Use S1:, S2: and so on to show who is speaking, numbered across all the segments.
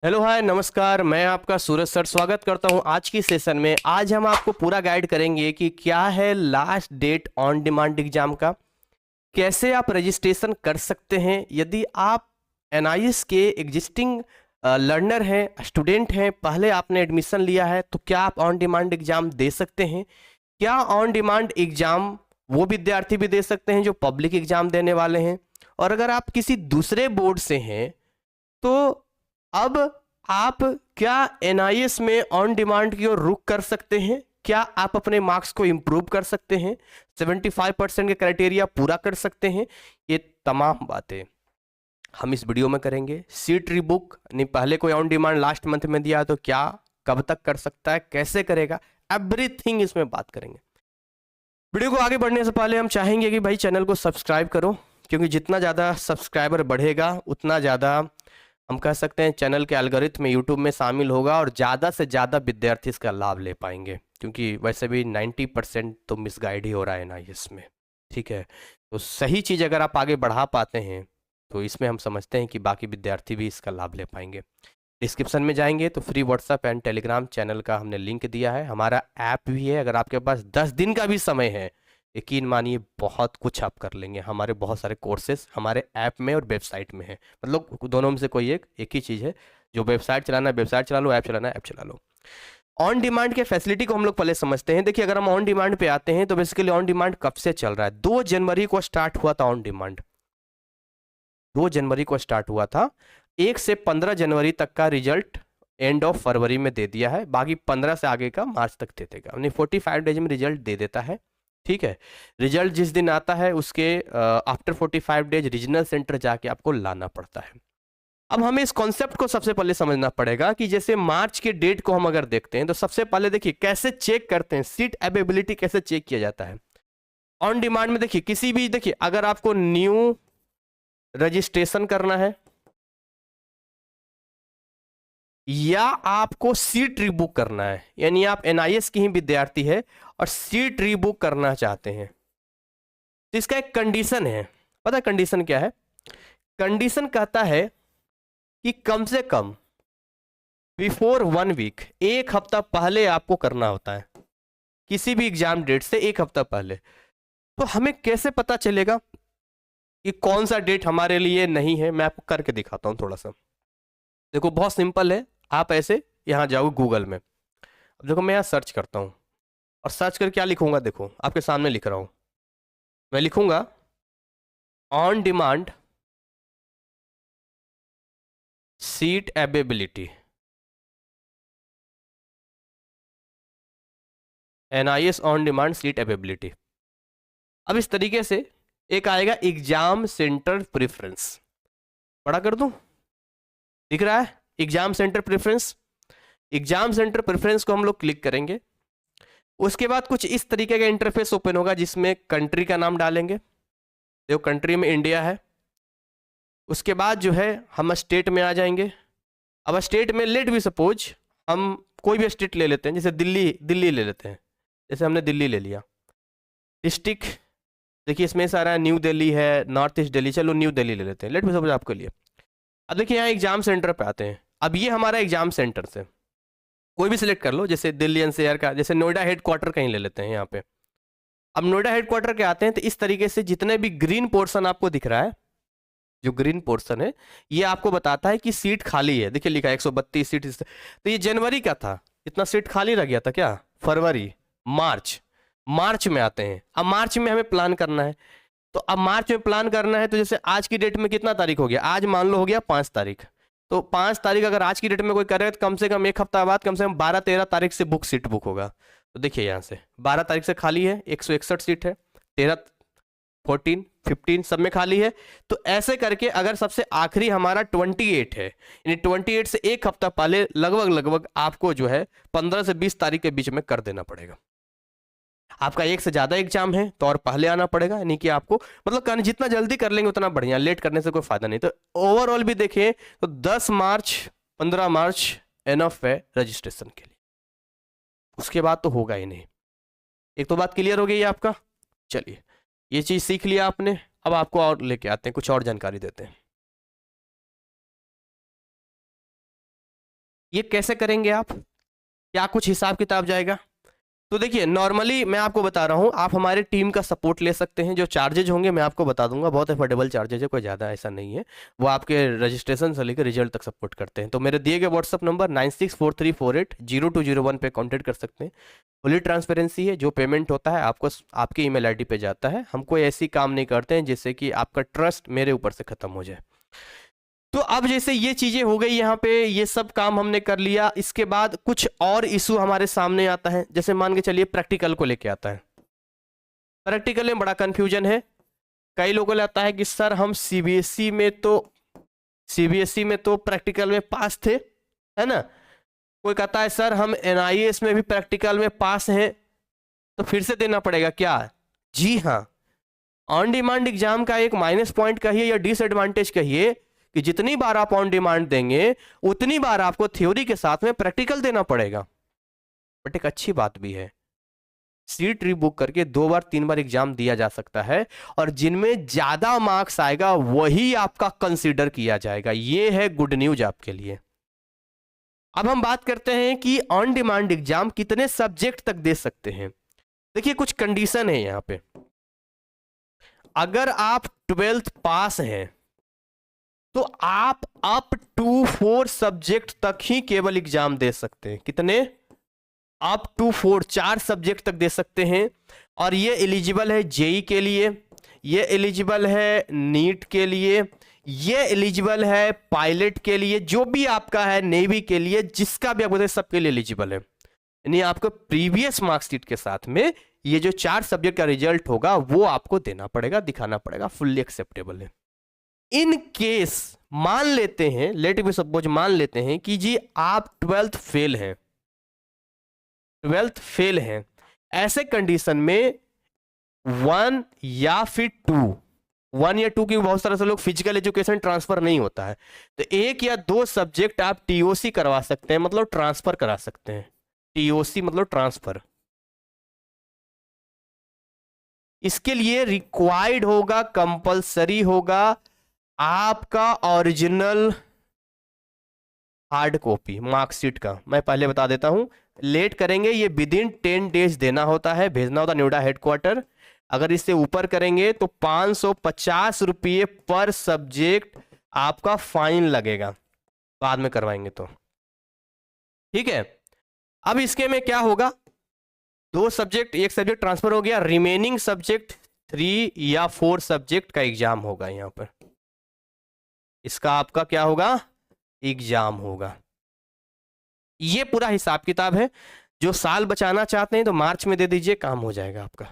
S1: Hello hi नमस्कार, मैं आपका सूरज सर स्वागत करता हूं आज की सेशन में। आज हम आपको पूरा गाइड करेंगे कि क्या है last date on demand exam का, कैसे आप रजिस्ट्रेशन कर सकते हैं। यदि आप एनआईएस के एग्जिस्टिंग लर्नर हैं, स्टूडेंट हैं, पहले आपने एडमिशन लिया है, तो क्या आप ऑन डिमांड एग्जाम दे सकते हैं। क्या ऑन डिमांड एग्जाम वो विद्यार्थी भी दे सकते हैं जो पब्लिक एग्जाम देने वाले हैं। और अगर आप किसी दूसरे बोर्ड से हैं तो अब आप क्या एनआईएस में ऑन डिमांड की ओर रुख कर सकते हैं, क्या आप अपने मार्क्स को इंप्रूव कर सकते हैं, 75% के क्राइटेरिया पूरा कर सकते हैं। ये तमाम बातें हम इस वीडियो में करेंगे। सीट रीबुक नहीं, पहले कोई ऑन डिमांड लास्ट मंथ में दिया तो क्या, कब तक कर सकता है, कैसे करेगा, एवरीथिंग इसमें बात करेंगे। वीडियो को आगे बढ़ने से पहले हम चाहेंगे कि भाई चैनल को सब्सक्राइब करो, क्योंकि जितना ज़्यादा सब्सक्राइबर बढ़ेगा उतना ज़्यादा हम कह सकते हैं चैनल के एल्गोरिथम में यूट्यूब में शामिल होगा और ज़्यादा से ज़्यादा विद्यार्थी इसका लाभ ले पाएंगे, क्योंकि वैसे भी 90% तो मिसगाइड ही हो रहा है ना इसमें। ठीक है, तो सही चीज़ अगर आप आगे बढ़ा पाते हैं तो इसमें हम समझते हैं कि बाकी विद्यार्थी भी इसका लाभ ले पाएंगे। डिस्क्रिप्शन में जाएंगे तो free WhatsApp and Telegram channel का हमने लिंक दिया है, हमारा ऐप भी है। अगर आपके पास 10 दिन का भी समय है, यकीन मानिए बहुत कुछ आप कर लेंगे। हमारे बहुत सारे कोर्सेज हमारे ऐप में और वेबसाइट में है, मतलब दोनों में से कोई एक ही चीज़ है। जो वेबसाइट चलाना है वेबसाइट चला लो, ऐप चलाना है ऐप चला लो। ऑन डिमांड के फैसिलिटी को हम लोग पहले समझते हैं। देखिए, अगर हम ऑन डिमांड पे आते हैं तो बेसिकली ऑन डिमांड कब से चल रहा है। 2 जनवरी को स्टार्ट हुआ था ऑन डिमांड, 2 जनवरी को स्टार्ट हुआ था। 1 से 15 जनवरी तक का रिजल्ट एंड ऑफ फरवरी में दे दिया है, बाकी 15 से आगे का मार्च तक दे देगा, यानी 45 डेज में रिजल्ट दे देता है। ठीक है, रिजल्ट जिस दिन आता है उसके आफ्टर 45 डेज रीजनल सेंटर जाके आपको लाना पड़ता है। अब हमें इस कॉन्सेप्ट को सबसे पहले समझना पड़ेगा कि जैसे मार्च के डेट को हम अगर देखते हैं तो सबसे पहले देखिए कैसे चेक करते हैं, सीट अवेलेबिलिटी कैसे चेक किया जाता है ऑन डिमांड में। देखिए किसी भी, देखिए अगर आपको न्यू रजिस्ट्रेशन करना है या आपको सीट रीबुक करना है, यानी आप एनआईएस की ही विद्यार्थी है और सीट रीबुक करना चाहते हैं, तो इसका एक कंडीशन है। पता है कंडीशन क्या है? कंडीशन कहता है कि कम से कम बिफोर 1 वीक, 1 हफ्ता पहले आपको करना होता है, किसी भी एग्जाम डेट से 1 हफ्ता पहले। तो हमें कैसे पता चलेगा कि कौन सा डेट हमारे लिए नहीं है? मैं आपको करके दिखाता हूं थोड़ा सा। देखो बहुत सिंपल है, आप ऐसे यहां जाओ गूगल में। अब देखो मैं यहाँ सर्च करता हूँ और सर्च कर क्या लिखूंगा, देखो आपके सामने लिख रहा हूँ। मैं लिखूंगा on demand seat availability, NIS on demand seat availability. अब इस तरीके से एक आएगा एग्जाम सेंटर प्रेफरेंस, बड़ा कर दूं, दिख रहा है exam centre preference. Exam centre preference को हम लोग क्लिक करेंगे, उसके बाद कुछ इस तरीके का इंटरफेस ओपन होगा जिसमें कंट्री का नाम डालेंगे। देखो कंट्री में इंडिया है। उसके बाद जो है हम स्टेट में आ जाएंगे। अब स्टेट में लेट भी सपोज हम कोई भी स्टेट ले लेते हैं, जैसे दिल्ली ले लेते हैं, जैसे हमने दिल्ली ले लिया। डिस्ट्रिक्ट देखिए इसमें सारा न्यू दिल्ली है, नॉर्थ ईस्ट दिल्ली, चलो न्यू दिल्ली ले लेते हैं, लेट भी सपोज आपके लिए। अब देखिए यहाँ एग्जाम सेंटर पे आते हैं। अब ये हमारा एग्जाम सेंटर से कोई भी सिलेक्ट कर लो, जैसे दिल्ली एनसीआर का, जैसे नोएडा हेडक्वार्टर कहीं ले लेते हैं यहाँ पे। अब नोएडा हेडक्वार्टर के आते हैं तो इस तरीके से जितने भी ग्रीन पोर्शन आपको दिख रहा है, जो ग्रीन पोर्शन है ये आपको बताता है कि सीट खाली है। देखिए लिखा है 132 सीट। तो ये जनवरी का था, इतना सीट खाली रह गया था क्या? फरवरी, मार्च में आते हैं। अब मार्च में हमें प्लान करना है, तो अब मार्च में प्लान करना है तो जैसे आज की डेट में कितना तारीख हो गया, आज मान लो हो गया 5 तारीख। तो 5 तारीख अगर आज की डेट में कोई करेगा तो कम से कम 1 हफ्ता बाद कम से कम 12-13 तारीख से सीट बुक होगा। तो देखिए यहाँ से 12 तारीख से खाली है, 161 सीट है, 13, 14, 15 सब में खाली है। तो ऐसे करके अगर सबसे आखिरी हमारा 28 है, यानी 28 से 1 हफ्ता पहले लगभग आपको जो है 15 से 20 तारीख के बीच में कर देना पड़ेगा। आपका एक से ज्यादा एग्जाम है तो और पहले आना पड़ेगा, यानी कि आपको मतलब जितना जल्दी कर लेंगे उतना बढ़िया, लेट करने से कोई फायदा नहीं। तो ओवरऑल भी देखें तो 10 मार्च 15 मार्च एनफ है रजिस्ट्रेशन के लिए, उसके बाद तो होगा ही नहीं। एक तो बात क्लियर हो गई है आपका। चलिए ये चीज सीख लिया आपने, अब आपको और लेके आते हैं, कुछ और जानकारी देते हैं। ये कैसे करेंगे आप, क्या कुछ हिसाब किताब जाएगा? तो देखिए नॉर्मली मैं आपको बता रहा हूँ, आप हमारे टीम का सपोर्ट ले सकते हैं। जो चार्जेज होंगे मैं आपको बता दूंगा, बहुत अफोर्डेबल चार्जेज है, कोई ज़्यादा ऐसा नहीं है। वो आपके रजिस्ट्रेशन से लेकर रिजल्ट तक सपोर्ट करते हैं। तो मेरे दिए गए व्हाट्सअप नंबर 9643480201 पे कॉन्टेक्ट कर सकते हैं। फुली ट्रांसपेरेंसी है, जो पेमेंट होता है आपको आपके ईमेल आईडी पे जाता है। हम कोई ऐसी काम नहीं करते हैं जिससे कि आपका ट्रस्ट मेरे ऊपर से खत्म हो जाए। तो अब जैसे ये चीजें हो गई यहाँ पे, ये सब काम हमने कर लिया। इसके बाद कुछ और इशू हमारे सामने आता है, जैसे मान के चलिए प्रैक्टिकल को लेके आता है। प्रैक्टिकल में बड़ा कंफ्यूजन है। कई लोगों को लगता है कि सर हम सीबीएसई में तो प्रैक्टिकल में पास थे, है ना। कोई कहता है सर हम एनआईएस में भी प्रैक्टिकल में पास हैं, तो फिर से देना पड़ेगा क्या? जी हाँ, ऑन डिमांड एग्जाम का एक माइनस पॉइंट कहिए या डिसएडवांटेज कहिए कि जितनी बार आप ऑन डिमांड देंगे उतनी बार आपको थ्योरी के साथ में प्रैक्टिकल देना पड़ेगा। बट एक अच्छी बात भी है, सीट रीबुक करके 2 बार 3 बार एग्जाम दिया जा सकता है, और जिनमें ज्यादा मार्क्स आएगा वही आपका कंसीडर किया जाएगा। ये है गुड न्यूज आपके लिए। अब हम बात करते हैं कि ऑन डिमांड एग्जाम कितने सब्जेक्ट तक दे सकते हैं। देखिए कुछ कंडीशन है यहां पे। अगर आप 12th पास हैं तो आप अप टू 4 सब्जेक्ट तक ही केवल एग्जाम दे सकते हैं। कितने? अप टू 4, 4 सब्जेक्ट तक दे सकते हैं। और ये एलिजिबल है जेई के लिए, ये एलिजिबल है नीट के लिए, ये एलिजिबल है पायलट के लिए, जो भी आपका है नेवी के लिए, जिसका भी आपको सबके लिए एलिजिबल है। यानी आपको प्रीवियस मार्कशीट के साथ में ये जो 4 सब्जेक्ट का रिजल्ट होगा वो आपको देना पड़ेगा, दिखाना पड़ेगा, फुल्ली एक्सेप्टेबल है। इन केस मान लेते हैं, लेट बी सपोज मान लेते हैं कि जी आप 12th फेल हैं, ऐसे कंडीशन में 1 या फिर 1 या 2 की बहुत सारे लोग फिजिकल एजुकेशन ट्रांसफर नहीं होता है, तो 1 या 2 सब्जेक्ट आप टीओसी करवा सकते हैं, मतलब ट्रांसफर करा सकते हैं। टीओसी मतलब ट्रांसफर। इसके लिए रिक्वायर्ड होगा, कंपलसरी होगा आपका ओरिजिनल हार्ड कॉपी मार्कशीट का। मैं पहले बता देता हूं, लेट करेंगे ये विदिन 10 डेज देना होता है, भेजना होता है नोएडा हेडक्वार्टर। अगर इससे ऊपर करेंगे तो 550 रुपये पर सब्जेक्ट आपका फाइन लगेगा, बाद में करवाएंगे तो। ठीक है, अब इसके में क्या होगा, 2 सब्जेक्ट, 1 सब्जेक्ट ट्रांसफर हो गया, रिमेनिंग सब्जेक्ट 3 या 4 सब्जेक्ट का एग्जाम होगा। यहां पर इसका आपका क्या होगा, एग्जाम होगा। ये पूरा हिसाब किताब है। जो साल बचाना चाहते हैं तो मार्च में दे दीजिए, काम हो जाएगा आपका।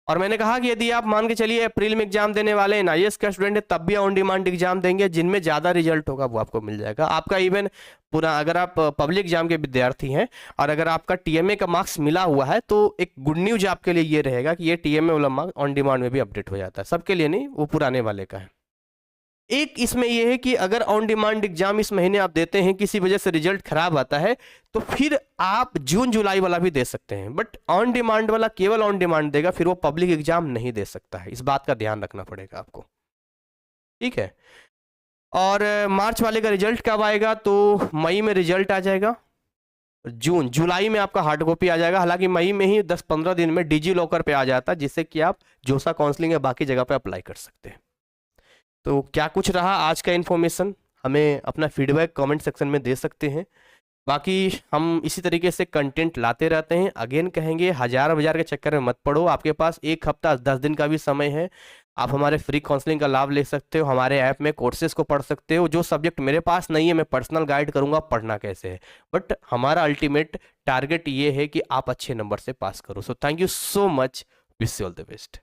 S1: और मैंने कहा कि यदि आप मान के चलिए अप्रैल में एग्जाम देने वाले हैं, आईएएस का स्टूडेंट है, तब भी ऑन डिमांड एग्जाम देंगे, जिनमें ज्यादा रिजल्ट होगा वो आपको मिल जाएगा। आपका इवन पूरा, अगर आप पब्लिक एग्जाम के विद्यार्थी हैं और अगर आपका टीएमए का मार्क्स मिला हुआ है, तो एक गुड न्यूज आपके लिए ये रहेगा कि ये टीएमए वाला मार्क्स ऑन डिमांड में भी अपडेट हो जाता है। सबके लिए नहीं, वो पुराने वाले का है। एक इसमें यह है कि अगर ऑन डिमांड एग्जाम इस महीने आप देते हैं, किसी वजह से रिजल्ट खराब आता है, तो फिर आप जून जुलाई वाला भी दे सकते हैं। बट ऑन डिमांड वाला केवल ऑन डिमांड देगा, फिर वो पब्लिक एग्जाम नहीं दे सकता है। इस बात का ध्यान रखना पड़ेगा आपको, ठीक है। और मार्च वाले का रिजल्ट कब आएगा, तो मई में रिजल्ट आ जाएगा, जुलाई में आपका हार्ड कॉपी आ जाएगा। हालांकि मई में ही 10-15 दिन में डिजी लॉकर पे आ जाता है, जिससे कि आप जोसा काउंसलिंग या बाकी जगह पे अप्लाई कर सकते हैं। तो क्या कुछ रहा आज का इन्फॉर्मेशन, हमें अपना फीडबैक कमेंट सेक्शन में दे सकते हैं। बाकी हम इसी तरीके से कंटेंट लाते रहते हैं। अगेन कहेंगे, हजार बाजार के चक्कर में मत पड़ो। आपके पास 1 हफ्ता 10 दिन का भी समय है, आप हमारे फ्री काउंसलिंग का लाभ ले सकते हो। हमारे ऐप में कोर्सेज को पढ़ सकते हो। जो सब्जेक्ट मेरे पास नहीं है, मैं पर्सनल गाइड करूंगा पढ़ना कैसे है, बट हमारा अल्टीमेट टारगेट ये है कि आप अच्छे नंबर से पास करो। So thank you so much, wish you all the best.